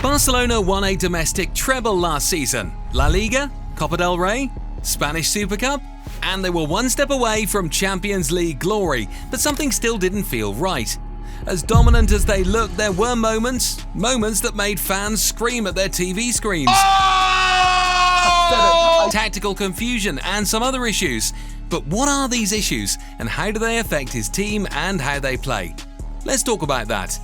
Barcelona won a domestic treble last season. La Liga, Copa del Rey, Spanish Super Cup, and they were one step away from Champions League glory, but something still didn't feel right. As dominant as they looked, there were moments that made fans scream at their TV screens. Tactical confusion and some other issues. But what are these issues, and how do they affect his team and how they play? Let's talk about that.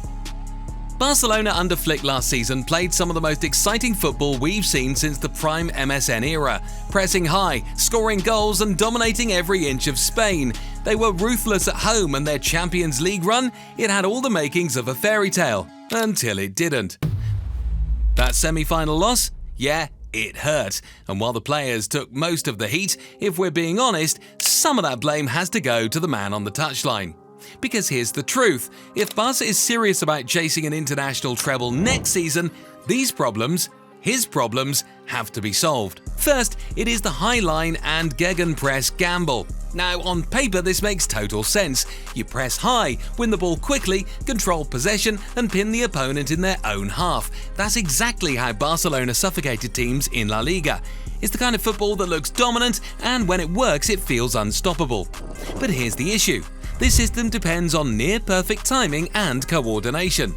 Barcelona under Flick last season played some of the most exciting football we've seen since the prime MSN era, pressing high, scoring goals and dominating every inch of Spain. They were ruthless at home, and their Champions League run, it had all the makings of a fairy tale, until it didn't. That semi-final loss? Yeah, it hurt, and while the players took most of the heat, if we're being honest, some of that blame has to go to the man on the touchline. Because here's the truth, if Barca is serious about chasing an international treble next season, his problems, have to be solved. First, it is the high line and gegenpress gamble. Now, on paper, this makes total sense. You press high, win the ball quickly, control possession, and pin the opponent in their own half. That's exactly how Barcelona suffocated teams in La Liga. It's the kind of football that looks dominant, and when it works, it feels unstoppable. But here's the issue. This system depends on near-perfect timing and coordination.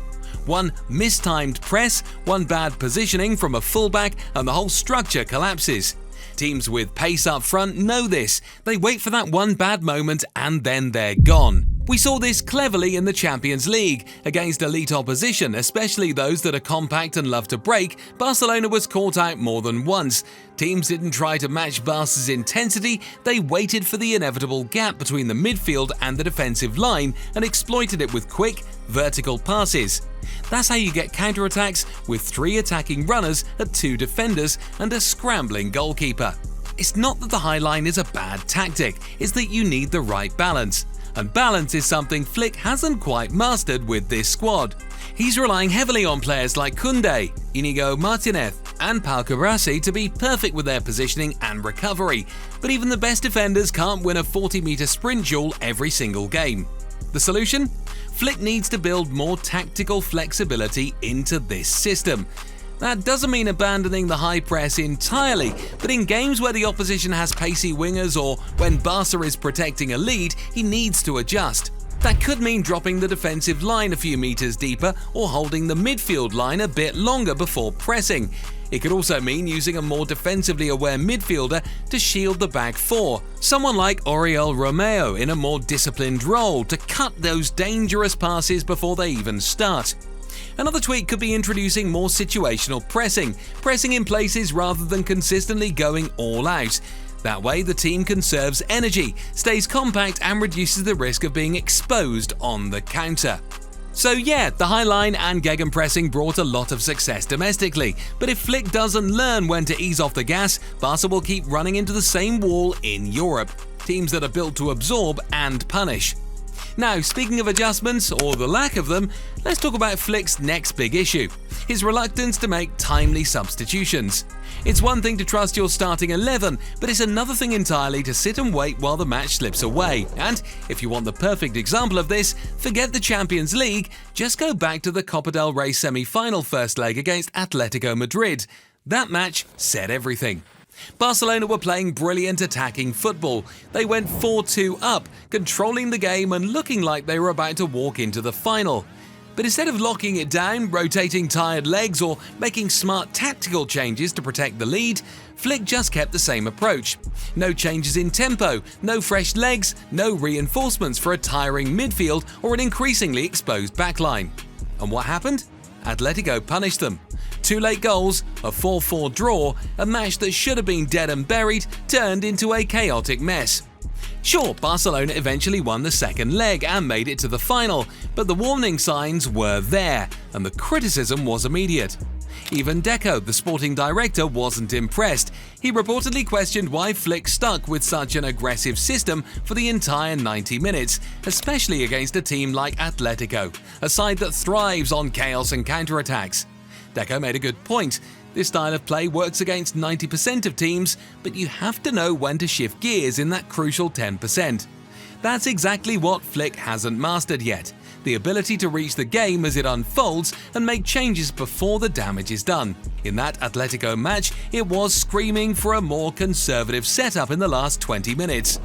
One mistimed press, one bad positioning from a fullback, and the whole structure collapses. Teams with pace up front know this. They wait for that one bad moment and then they're gone. We saw this cleverly in the Champions League. Against elite opposition, especially those that are compact and love to break, Barcelona was caught out more than once. Teams didn't try to match Barca's intensity, they waited for the inevitable gap between the midfield and the defensive line and exploited it with quick, vertical passes. That's how you get counterattacks with 3 attacking runners at 2 defenders and a scrambling goalkeeper. It's not that the high line is a bad tactic, it's that you need the right balance. And balance is something Flick hasn't quite mastered with this squad. He's relying heavily on players like Koundé, Inigo Martinez and Pau Cubarsí to be perfect with their positioning and recovery, but even the best defenders can't win a 40-meter sprint duel every single game. The solution? Flick needs to build more tactical flexibility into this system. That doesn't mean abandoning the high press entirely, but in games where the opposition has pacey wingers or when Barca is protecting a lead, he needs to adjust. That could mean dropping the defensive line a few meters deeper or holding the midfield line a bit longer before pressing. It could also mean using a more defensively aware midfielder to shield the back four, someone like Oriol Romeu in a more disciplined role to cut those dangerous passes before they even start. Another tweak could be introducing more situational pressing in places rather than consistently going all out. That way the team conserves energy, stays compact and reduces the risk of being exposed on the counter. So yeah, the high line and gegenpressing brought a lot of success domestically, but if Flick doesn't learn when to ease off the gas, Barca will keep running into the same wall in Europe. Teams that are built to absorb and punish. Now, speaking of adjustments, or the lack of them, let's talk about Flick's next big issue, his reluctance to make timely substitutions. It's one thing to trust your starting 11, but it's another thing entirely to sit and wait while the match slips away. And if you want the perfect example of this, forget the Champions League, just go back to the Copa del Rey semi-final first leg against Atletico Madrid. That match said everything. Barcelona were playing brilliant attacking football. They went 4-2 up, controlling the game and looking like they were about to walk into the final. But instead of locking it down, rotating tired legs or making smart tactical changes to protect the lead, Flick just kept the same approach. No changes in tempo, no fresh legs, no reinforcements for a tiring midfield or an increasingly exposed backline. And what happened? Atletico punished them. 2 late goals, a 4-4 draw, a match that should have been dead and buried turned into a chaotic mess. Sure, Barcelona eventually won the second leg and made it to the final, but the warning signs were there, and the criticism was immediate. Even Deco, the sporting director, wasn't impressed. He reportedly questioned why Flick stuck with such an aggressive system for the entire 90 minutes, especially against a team like Atletico, a side that thrives on chaos and counterattacks. Deco made a good point. This style of play works against 90% of teams, but you have to know when to shift gears in that crucial 10%. That's exactly what Flick hasn't mastered yet. the ability to reach the game as it unfolds and make changes before the damage is done. In that Atletico match, it was screaming for a more conservative setup in the last 20 minutes.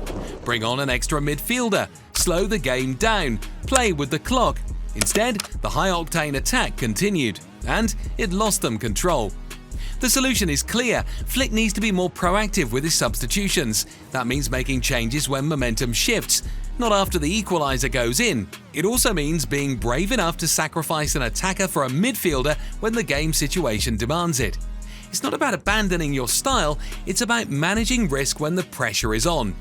Bring on an extra midfielder, slow the game down, play with the clock. Instead, the high-octane attack continued, and it lost them control. The solution is clear. Flick needs to be more proactive with his substitutions. That means making changes when momentum shifts, not after the equalizer goes in. It also means being brave enough to sacrifice an attacker for a midfielder when the game situation demands it. It's not about abandoning your style, it's about managing risk when the pressure is on.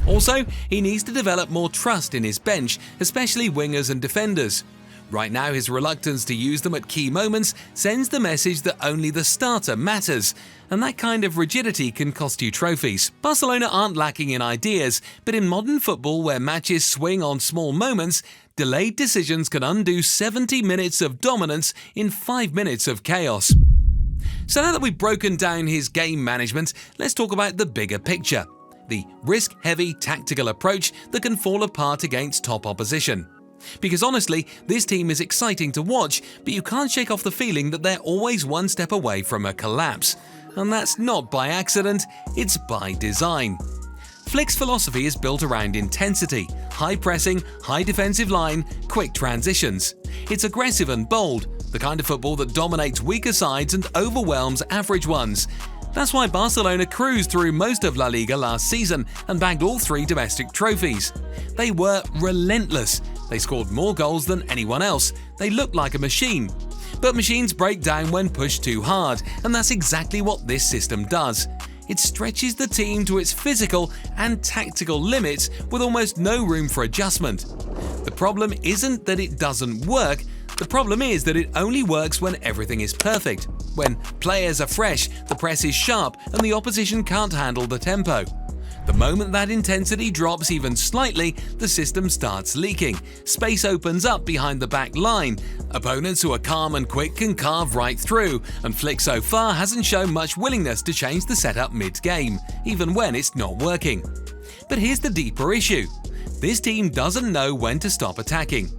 Also, he needs to develop more trust in his bench, especially wingers and defenders. Right now, his reluctance to use them at key moments sends the message that only the starter matters, and that kind of rigidity can cost you trophies. Barcelona aren't lacking in ideas, but in modern football where matches swing on small moments, delayed decisions can undo 70 minutes of dominance in 5 minutes of chaos. So now that we've broken down his game management, let's talk about the bigger picture. The risk-heavy tactical approach that can fall apart against top opposition. Because honestly, this team is exciting to watch, but you can't shake off the feeling that they're always one step away from a collapse. And that's not by accident, it's by design. Flick's philosophy is built around intensity, high pressing, high defensive line, quick transitions. It's aggressive and bold, the kind of football that dominates weaker sides and overwhelms average ones. That's why Barcelona cruised through most of La Liga last season and bagged all 3 domestic trophies. They were relentless. They scored more goals than anyone else. They looked like a machine. But machines break down when pushed too hard, and that's exactly what this system does. It stretches the team to its physical and tactical limits with almost no room for adjustment. The problem isn't that it doesn't work. The problem is that it only works when everything is perfect. When players are fresh, the press is sharp, and the opposition can't handle the tempo. The moment that intensity drops even slightly, the system starts leaking. Space opens up behind the back line. Opponents who are calm and quick can carve right through, and Flick so far hasn't shown much willingness to change the setup mid-game, even when it's not working. But here's the deeper issue. This team doesn't know when to stop attacking.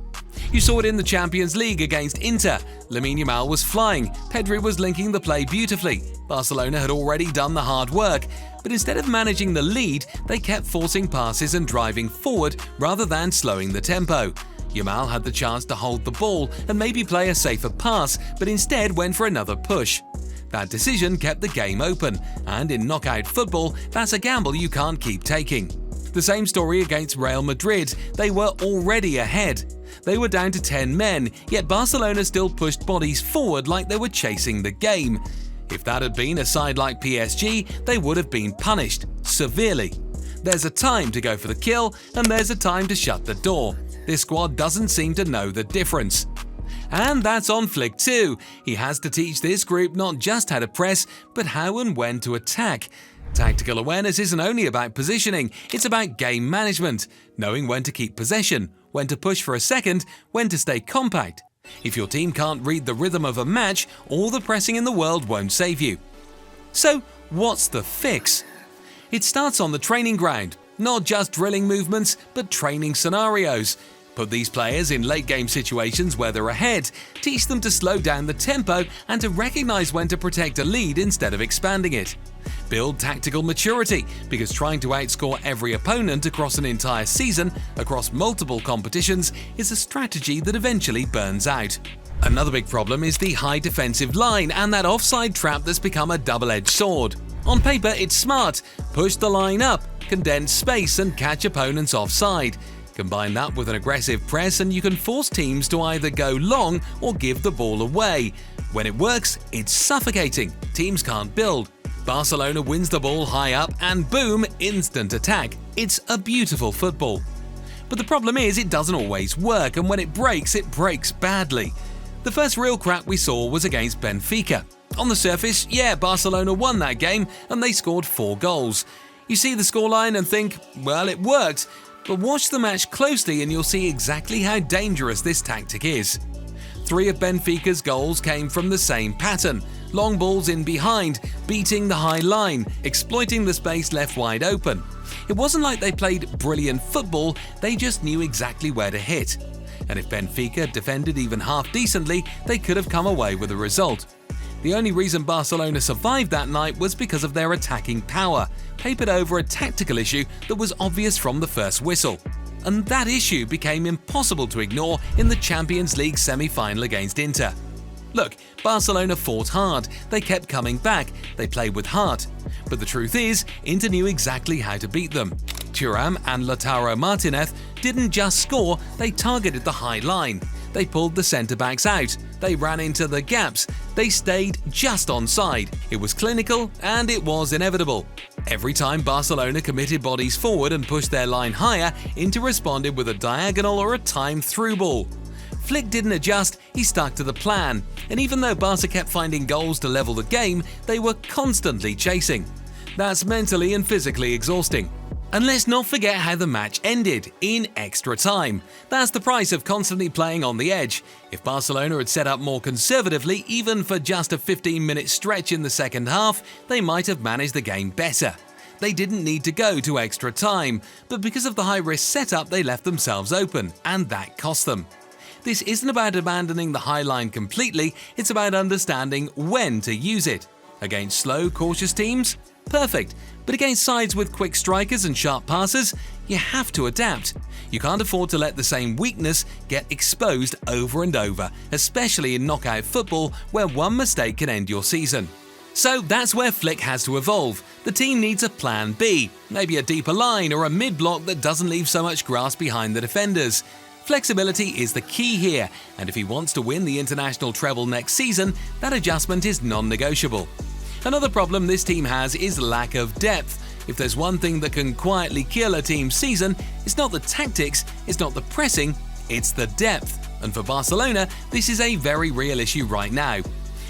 You saw it in the Champions League against Inter. Lamine Yamal was flying, Pedri was linking the play beautifully. Barcelona had already done the hard work, but instead of managing the lead, they kept forcing passes and driving forward rather than slowing the tempo. Yamal had the chance to hold the ball and maybe play a safer pass, but instead went for another push. That decision kept the game open, and in knockout football, that's a gamble you can't keep taking. The same story against Real Madrid. They were already ahead. They were down to 10 men, yet Barcelona still pushed bodies forward like they were chasing the game. If that had been a side like PSG, they would have been punished severely. There's a time to go for the kill, and there's a time to shut the door. This squad doesn't seem to know the difference. And that's on Flick too. He has to teach this group not just how to press, but how and when to attack. Tactical awareness isn't only about positioning, it's about game management, knowing when to keep possession, when to push for a second, when to stay compact. If your team can't read the rhythm of a match, all the pressing in the world won't save you. So, what's the fix? It starts on the training ground, not just drilling movements, but training scenarios. Put these players in late-game situations where they're ahead, teach them to slow down the tempo and to recognize when to protect a lead instead of expanding it. Build tactical maturity, because trying to outscore every opponent across an entire season, across multiple competitions, is a strategy that eventually burns out. Another big problem is the high defensive line and that offside trap that's become a double-edged sword. On paper, it's smart. Push the line up, condense space and catch opponents offside. Combine that with an aggressive press and you can force teams to either go long or give the ball away. When it works, it's suffocating. Teams can't build. Barcelona wins the ball high up and boom, instant attack. It's a beautiful football. But the problem is it doesn't always work, and when it breaks badly. The first real crack we saw was against Benfica. On the surface, yeah, Barcelona won that game and they scored 4 goals. You see the scoreline and think, well, it worked. But watch the match closely and you'll see exactly how dangerous this tactic is. 3 of Benfica's goals came from the same pattern. Long balls in behind, beating the high line, exploiting the space left wide open. It wasn't like they played brilliant football, they just knew exactly where to hit. and if Benfica defended even half decently, they could have come away with a result. The only reason Barcelona survived that night was because of their attacking power, papered over a tactical issue that was obvious from the first whistle. And that issue became impossible to ignore in the Champions League semi-final against Inter. Look, Barcelona fought hard, they kept coming back, they played with heart. But the truth is, Inter knew exactly how to beat them. Thuram and Lautaro Martinez didn't just score, they targeted the high line. They pulled the centre-backs out, they ran into the gaps, they stayed just onside. It was clinical and it was inevitable. Every time Barcelona committed bodies forward and pushed their line higher, Inter responded with a diagonal or a timed through ball. Flick didn't adjust, he stuck to the plan, and even though Barca kept finding goals to level the game, they were constantly chasing. That's mentally and physically exhausting. And let's not forget how the match ended, in extra time. That's the price of constantly playing on the edge. If Barcelona had set up more conservatively, even for just a 15-minute stretch in the second half, they might have managed the game better. They didn't need to go to extra time, but because of the high-risk setup, they left themselves open, and that cost them. This isn't about abandoning the high line completely, it's about understanding when to use it. Against slow, cautious teams? Perfect. But against sides with quick strikers and sharp passers, you have to adapt. You can't afford to let the same weakness get exposed over and over, especially in knockout football where one mistake can end your season. So that's where Flick has to evolve. The team needs a plan B, maybe a deeper line or a mid-block that doesn't leave so much grass behind the defenders. Flexibility is the key here, and if he wants to win the international treble next season, that adjustment is non-negotiable. Another problem this team has is lack of depth. If there's one thing that can quietly kill a team's season, it's not the tactics, it's not the pressing, it's the depth. And for Barcelona, this is a very real issue right now.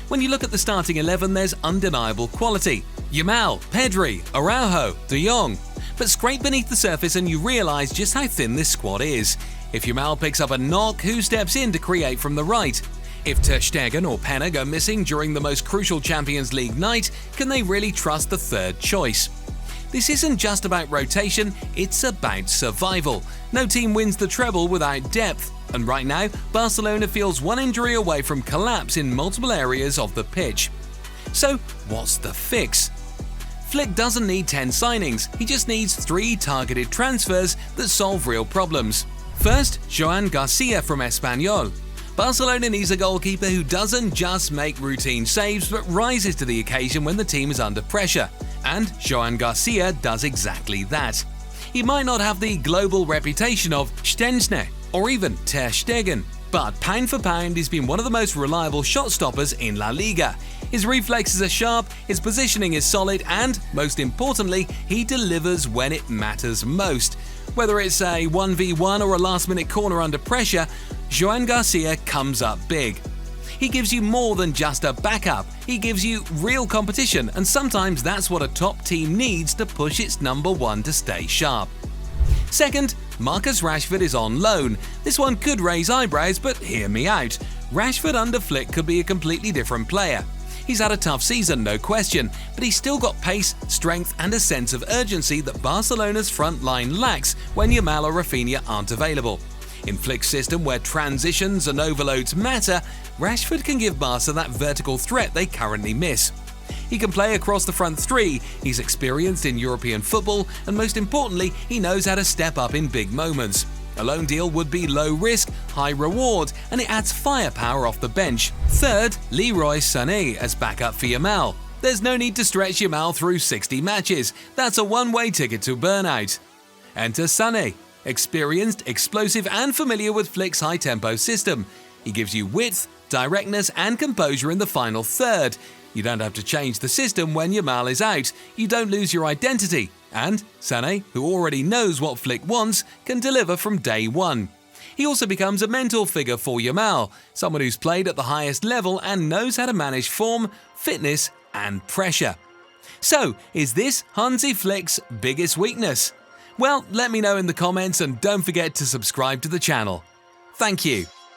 When you look at the starting 11, there's undeniable quality. Yamal, Pedri, Araujo, De Jong. But scrape beneath the surface and you realise just how thin this squad is. If Yamal picks up a knock, who steps in to create from the right? If Ter Stegen or Penna go missing during the most crucial Champions League night, can they really trust the third choice? This isn't just about rotation, it's about survival. No team wins the treble without depth, and right now, Barcelona feels one injury away from collapse in multiple areas of the pitch. So, what's the fix? Flick doesn't need 10 signings, he just needs 3 targeted transfers that solve real problems. First, Joan Garcia from Espanyol. Barcelona needs a goalkeeper who doesn't just make routine saves but rises to the occasion when the team is under pressure. And Joan Garcia does exactly that. He might not have the global reputation of Szczęsny or even Ter Stegen, but pound for pound he's been one of the most reliable shot stoppers in La Liga. His reflexes are sharp, his positioning is solid, and, most importantly, he delivers when it matters most. Whether it's a 1v1 or a last-minute corner under pressure, Joan Garcia comes up big. He gives you more than just a backup, he gives you real competition, and sometimes that's what a top team needs to push its number one to stay sharp. Second, Marcus Rashford is on loan. This one could raise eyebrows, but hear me out. Rashford under Flick could be a completely different player. He's had a tough season, no question, but he's still got pace, strength and a sense of urgency that Barcelona's front line lacks when Yamal or Rafinha aren't available. In Flick's system where transitions and overloads matter, Rashford can give Barca that vertical threat they currently miss. He can play across the front three, he's experienced in European football, and most importantly, he knows how to step up in big moments. A loan deal would be low risk, high reward, and it adds firepower off the bench. Third, Leroy Sané as backup for Yamal. There's no need to stretch Yamal through 60 matches. That's a one-way ticket to burnout. Enter Sané, experienced, explosive, and familiar with Flick's high-tempo system. He gives you width, directness, and composure in the final third. You don't have to change the system when Yamal is out. You don't lose your identity. And Sané, who already knows what Flick wants, can deliver from day one. He also becomes a mental figure for Yamal, someone who's played at the highest level and knows how to manage form, fitness, and pressure. So, is this Hansi Flick's biggest weakness? Well, let me know in the comments and don't forget to subscribe to the channel. Thank you.